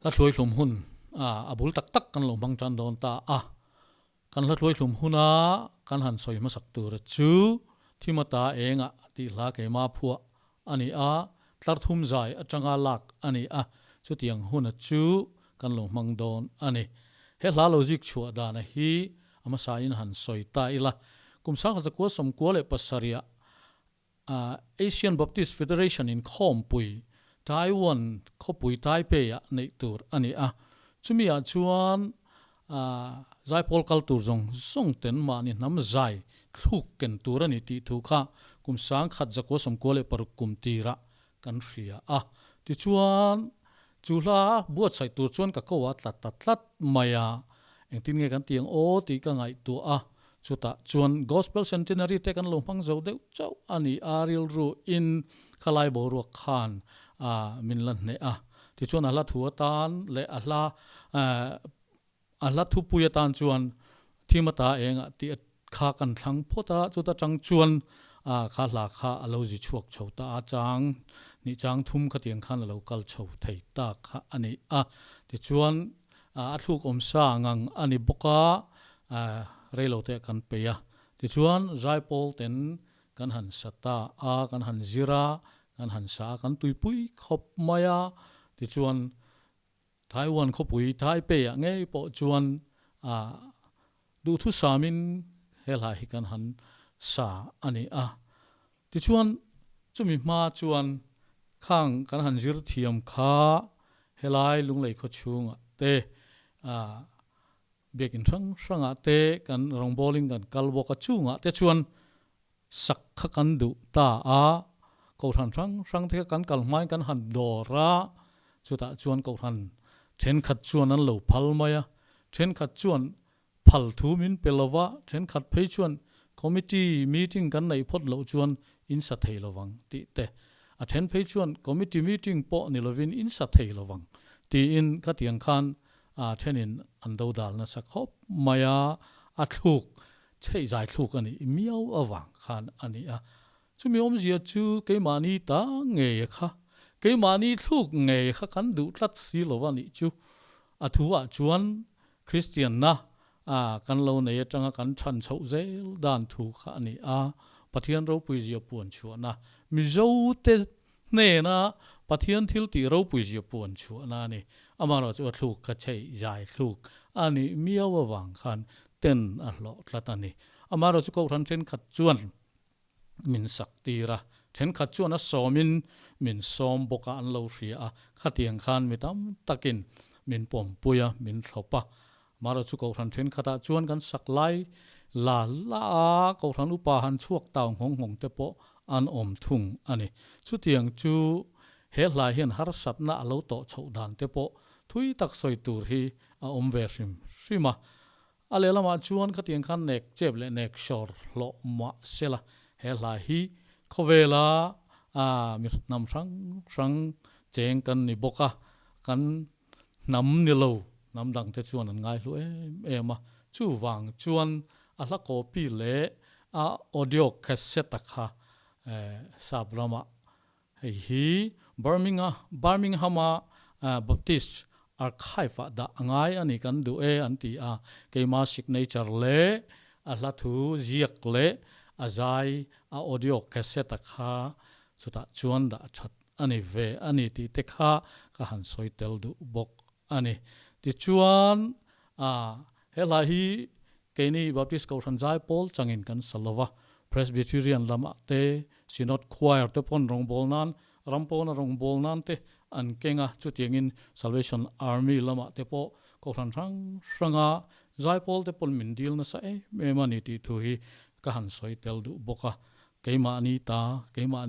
la hloi hlum hun abul tak tak kan lo mang chan don ta kan la hloi hlum huna kan han soi ma sak tur chu thimata enga ti hla ke ma phua ani tlar thum zai atanga lak ani chu tiang hun chu kan lo mang don ani he hla logic chua da na hi ama sa in han soi ta ila kumsa kha zakwa som ko le pasaria Asian Baptist Federation in Khompui Taiwan khopui Taipei nei tur ani chumi chuan zai pol culture zong ten mani nam zai thluk ken tur ani ti thu kha kum sang khat zakwa som ko le par kum tira kan ria ti chuan chula buat sai tur chuan ka kowa tlat maya engtin nge kan tiang ti ka ngai tu chuta chuan gospel centenary te kan lomphang zo deuh chau ani aril ru in khalai boru khan min lan ne ti chuan ala thua tan le ala thu puya tan chuan thimata enga ti kha kan thlang phota chuta chang chuan kha hla kha alo ji chuak chhota chang ni chang thum khatiang khan lo kal chho thei ta kha ani ti chuan athuk om sa ngang ani boka reilo te kan peya ti chuan zaipol ten kan han sata kan han zira kan han sa kan tuipui khop maya ti chuan Taiwan khopui Taipei nge po chuan du thu samin hela hi kan han sa ani ti chuan chumi ma chuan khang kan han zir thiam kha helai lunglei kho chunga te bekin ranga te kan rong bowling kan kalboka chunga te chuan sak kha kan du ta ko than rang the kan kalmai kan han dora chuta chuan ko than then khat chuan an lo phal maya then khat chuan phal thu min pelova then khat phei chuan committee meeting kan nei phot lo chuan in sa thei lowang ti te then phei chuan committee meeting po ni lovin in sa thei lowang ti in ka tiang khan thenin an do dal na sakhop maya athuk chei zai thuk ani miau awang khan ani chumi om zia chu ke mani ta nge kha ke mani thuk nge kha kan du tlat si lowani chu athuwa chuan Christian na kan lo nei atanga kan than chho zel dan thu kha ani pathian ro pui zia puan chuana mi zo te ne na pathian thil ti ro pui zia puan chuana ni amaro chu thuk kha chei zai thuk ani miaw awang khan ten a hlo tlatani amaro chu ko than chen khat chuan min saktira then khat chuan somin min som boka an lo ria khatiang khan mitam takin min pom puya min thlopa maro chu ko than then khata chuan kan saklai la ko than upa han chuak taw hong te po an om thung ani chu tiang chu he lai hian har satna alo to chho dan te po thui tak soi tur hi om ve rima alelama chuan khatiang khan nek chep le nek shor lo ma sela he lai hi khowela mi nam sang cheng kan ni boka kan nam ni lo nam dang te chuan an ngai lu ema chu wang chuan a hla copy le audio cassette kha sabrama hi Birmingham Baptist Archive da angai ani kan du anti keima signature le a hla thu ziak le azai audio cassette kha chuta chuan da that ani ve ani ti te kha ka han soitel du bok ani ti chuan hela hi keini Baptist ko than zai pol changin kan salova Presbyterian lama te Synod choir te pon rong bol nan rampon rong bol nan te an kenga chutiangin Salvation Army lama te po ko than ranga zai pol te pon min dil na sa me mani ti thu hi ka han soitel du boka keima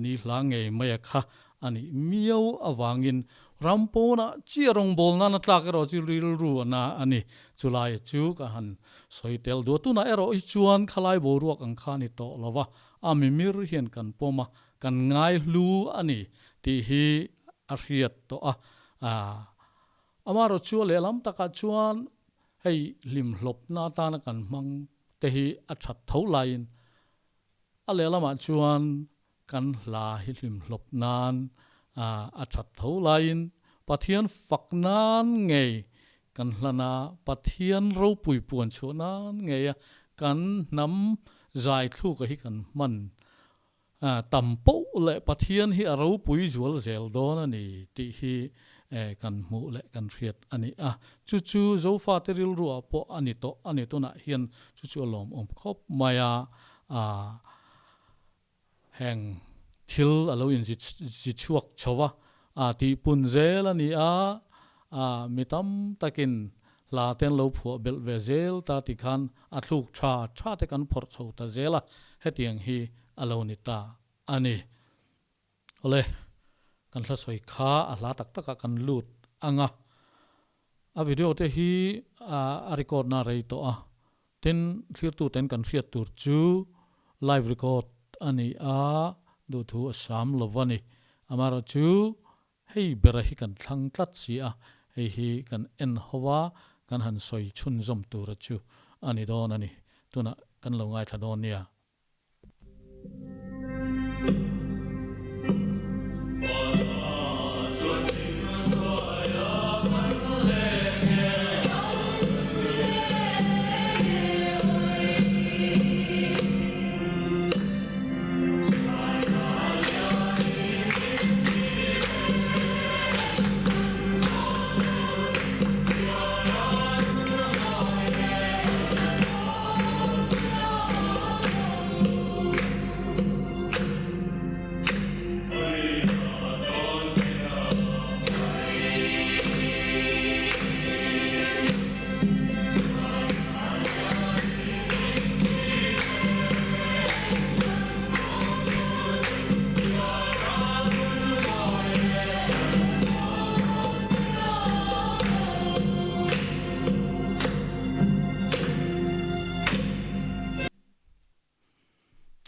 ni hlange maya kha ani miau awangin rampona chirong bolna na tlak ro chi ril ru na ani chulai chu ka han soitel do tu na ero I chuan khalai boruak ang khani to lova amimir hian kan poma kan ngai hlu ani ti hi a riat to amaro chu le lam taka chuan hei lim hlop na ta na kan mang te hi a that tho lain a le lama chuan kan hla hi hlim hlop nan a that tho lain pathian faknan ngei kan hlana pathian ro pui puan chunan ngeia kan nam zai thu ka hi kan man tampo le pathian hi aro pui zual zel don ani ti hi kan mu le kan riat ani chu zo fa teril ru po ani to na hian chu lom khop maya heng thil alo in ji chuak chowa ti pun zel ani mitam takin la ten lo phu bel ve zel ta ti khan athuk tha te kan phor chho ta zela hetiang hi alo ni ta ani ole kan hla soi kha ala tak taka kan lut anga video te hi record na rei to ten thlir tu ten kan fiat tur chu live record ani du thu asam lovani amaro chu hei bera hi kan thlang tlat si hei hi kan en hawa kan han soi chun zom tur chu ani don ani tuna kan lo ngai thadon nia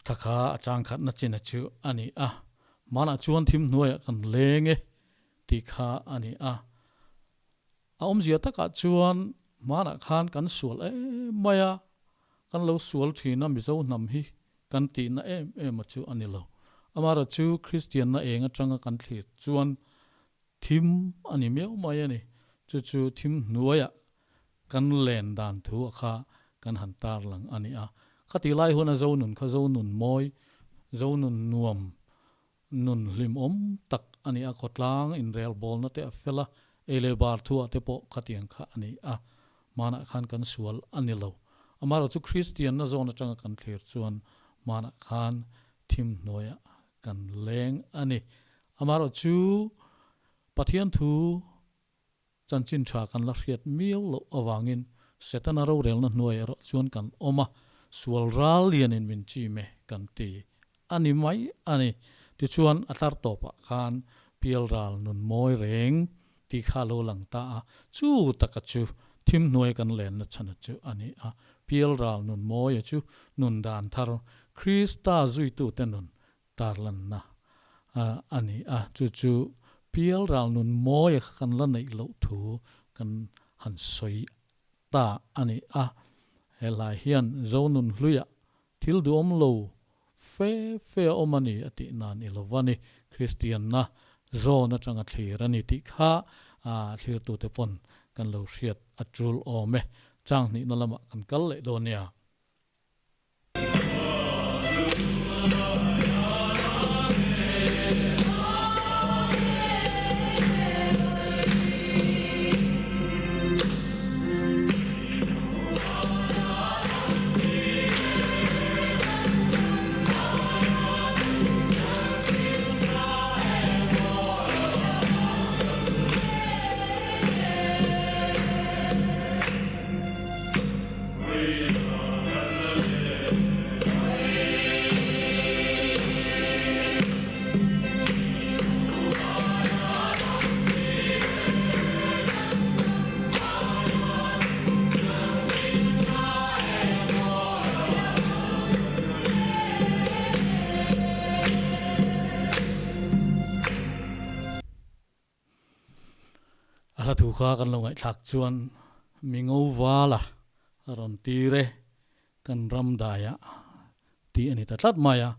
takha achang khat na chin chu ani mana chuan thim nuai kan lenge ti kha ani om zia taka chuan mana khan kan sual maya kan lo sual thina mi zo nam hi kan ti na em chu ani lo amara chu christian na enga tanga kan thli chuan thim ani meu mai ani chu thim nuaya kan len dan thu kha kan han tar lang ani khati lai hona zo nun kha zo nun moi zo nun nuam nun lim tak ani khotlang in rel bol na te afela ele bar thu te po khatiang kha ani mana khan kan sual ani lo amaro chu christian na zo na tanga kan thlir chuan mana khan thim noya kan leng ani amaro chu pathian thu chanchin tha kan la riat miau lo awangin setana ro rel na nuai ro chuan kan oma sual ral lian in min chi me kan ti ani mai ani ti chuan athar topa khan pial ral nun moi reng ti kha lo lang ta chu takachu thim nuai kan len na chana chu ani pial ral nun moi chu nun dan thar krista zui tu tenun tarlan na ani chu pial ral nun moi kan la nei lo thu kan han soi ta ani helai hian zonun hluya thil du om lo fe omani ati nan ilovani christian na zona changa thirani ti kha thlir tu te pon kan lo hriat atrul ome chang ni nalama kan kal le donia thu kha kan lo ngai thak chuan mingo wala ron ti re kan ram daya ti ani ta tlat maya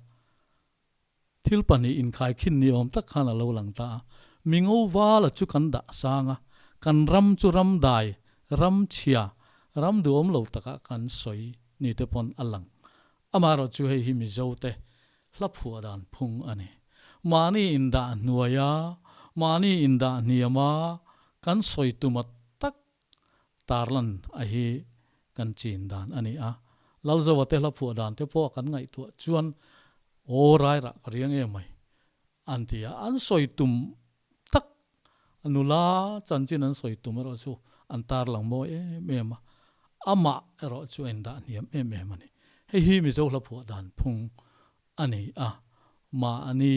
thil pani in khai khin ni om tak khana lo lang ta mingowa la chu kan da sanga kan ram chu ram dai ram chia ram duom lo taka kan soi ni te pon alang amaro chu hei hi mi zote hlaphua dan phung ani mani inda nuaya mani inda niama kan soi tumat tak tarlan a hi kan chin dan ani a lalzawa te hlaphua dan te po kan ngai tu chuan o rai ra riang e mai antia an soi tum tak anula chanchin an soi tum ro chu an tar lang mo e mema ama ro chu enda niam e me mani hei hi mi zo hlaphua dan phung ani a ma ani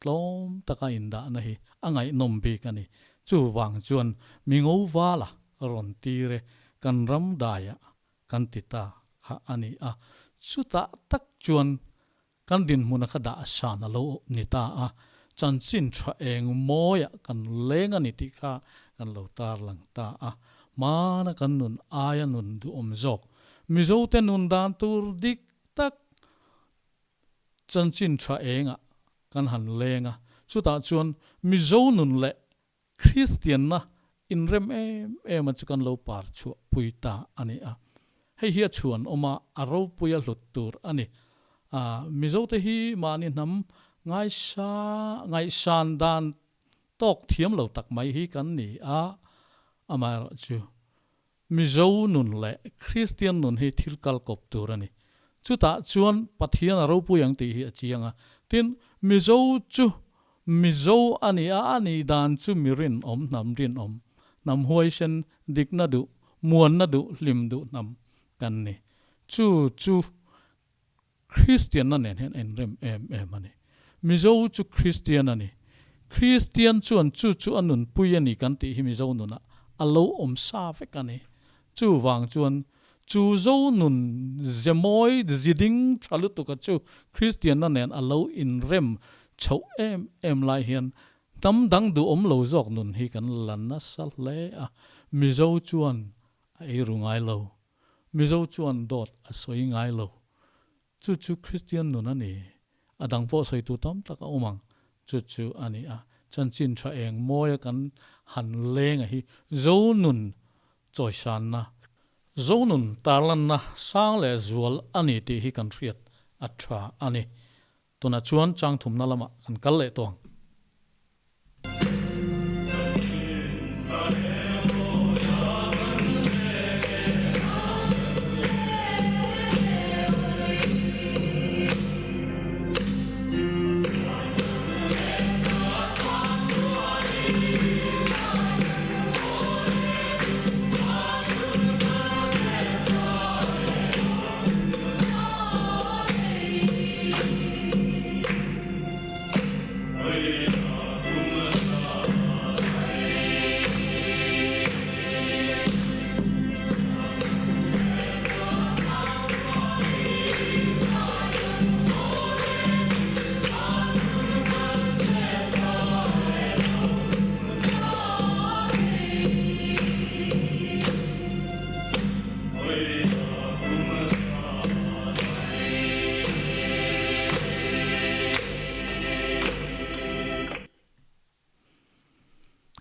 tlom taka inda na hi angai nom bi kani chu wang chuan mingo wala ron tire kan ram daya kan tita kha ani a chuta tak chuan kan din muna khada sana lo nita a chanchin tha eng moya kan lenga ni ti kha kan lo tar lang ta a mana kan nun aya nun du omjok mizo te nun dan tur dik tak chanchin tha enga kan han lenga chuta chuan mizo nun le Christian na in rem em chu kan lo par chu puita ani a hei hi chuan oma aro puya hlutur ani mizo te hi mani nam ngai san dan tok thiam lo tak mai hi kan ni a amaro chu mizo nun le Christian nun hi thil kal kop tur ani chuta chuan pathian aro puyang ti hi achianga tin mizo chu mizo ani a ani dan chu mirin om nam rin om nam huai sen dik na du muan na du lim du nam kan ni chu Christian na nen hen en rem em ani mizo chu Christian ani Christian chuan chu anun puyani kan ti hi mizo nuna alo om sa fe kani chu wang chuan chu zo nun zemoi ziding chalu to ka chu Christian na nen alo in rem chau em lai hian tam dang du om lo zok nun hi kan lan na sal le a mizo chuan ai rungai lo mizo chuan dot a soi ngai lo chu Christian nun ani adang po soi tu tam taka umang chu ani a chanchin tha eng moya kan han lenga hi zo nun choi san na zo nun tarlan na sang le zual ani ti hi kan riat atha ani tuna chuan chang thum na lama kan kal le tong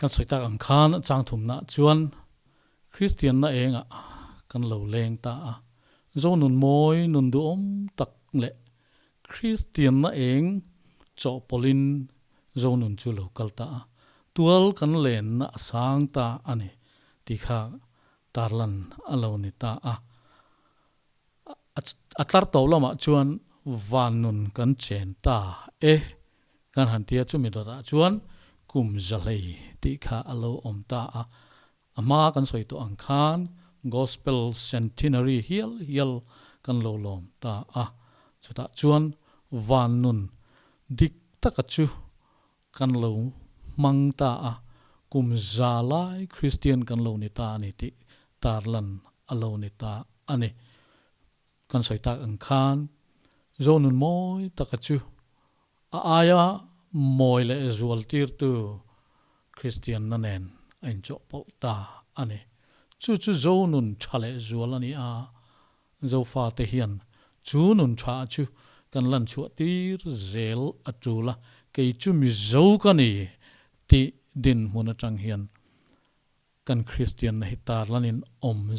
kan soita ang khan chang thum na chuan Christian na enga kan lo leng ta a zo nun moi nun du om tak le Christian na eng cho polin zo nun chu lo kal ta tual kan len na sang ta ani ti kha tarlan alo ni ta a atlar to lama chuan van nun kan chen ta kan han tia chu mi da chuan kum zalei ti kha alo om ta a ama kan soi to ang khan gospel centenary hial kan lo lom ta a chuta chuan van nun dik takachu kan lo mang ta a kum zalai Christian kan lo ni ta ni ti tarlan alo ni ta ani kan soi ta ang khan zo nun moi takachu aya moi le zual tir tu Christian na nen ain cho pol ta ani chu zo nun chale zual ani a zo fa te hian chu nun tha chu kan lan chu tir zel atula ke chu mi zo ka ni ti din mun atang hian kan Christian na hitar lanin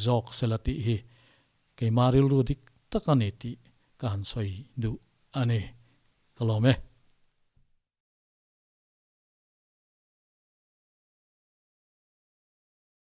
jok selati hi ke maril rudik takani ti kan soi du ani kalome